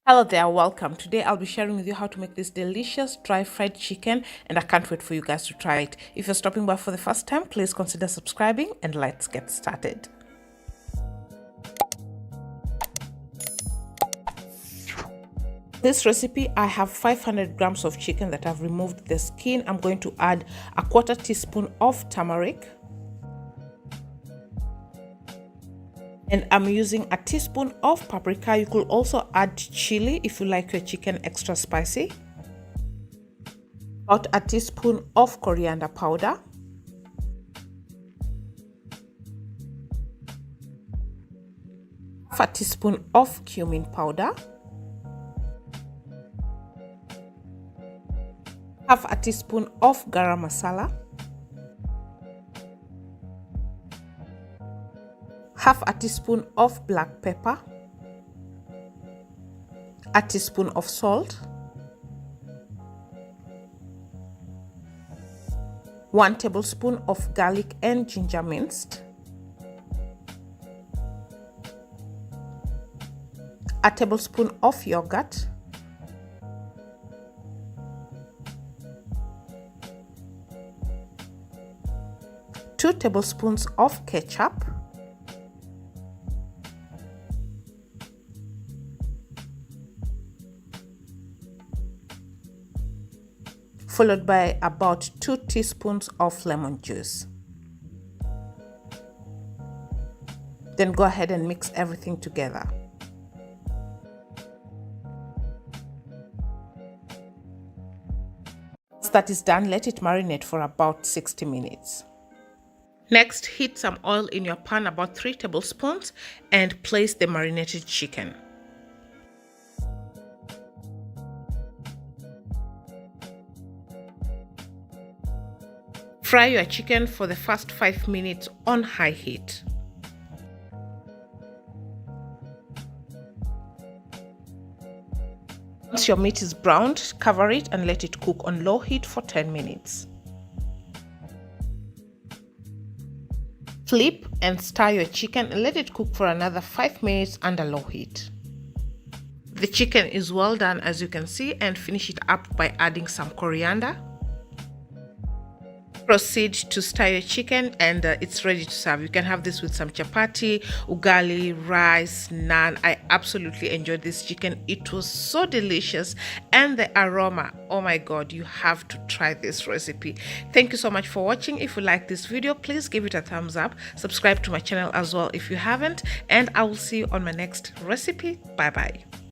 Hello there, welcome. Today I'll be sharing with you how to make this delicious dry fried chicken, and I can't wait for you guys to try it. If you're stopping by for the first time, please consider subscribing and let's get started. This recipe, I have 500 grams of chicken that I've removed the skin. I'm going to add a quarter teaspoon of turmeric. And I'm using a teaspoon of paprika. You could also add chili if you like your chicken extra spicy. About a teaspoon of coriander powder. Half a teaspoon of cumin powder. Half a teaspoon of garam masala. Half a teaspoon of black pepper, a teaspoon of salt, 1 tablespoon of garlic and ginger minced, a tablespoon of yogurt, two tablespoons of ketchup, followed by about 2 teaspoons of lemon juice. Then go ahead and mix everything together. Once that is done, let it marinate for about 60 minutes. Next, heat some oil in your pan, about 3 tablespoons, and place the marinated chicken. Fry your chicken for the first 5 minutes on high heat. Once your meat is browned, cover it and let it cook on low heat for 10 minutes. Flip and stir your chicken and let it cook for another 5 minutes under low heat. The chicken is well done, as you can see, and finish it up by adding some coriander. Proceed to stir your chicken and it's ready to serve. You can have this with some chapati, ugali, rice, naan. I absolutely enjoyed this chicken. It was so delicious, and the aroma, oh my god, you have to try this recipe. Thank you so much for watching. If you like this video, please give it a thumbs up. Subscribe to my channel as well if you haven't, and I will see you on my next recipe. Bye bye.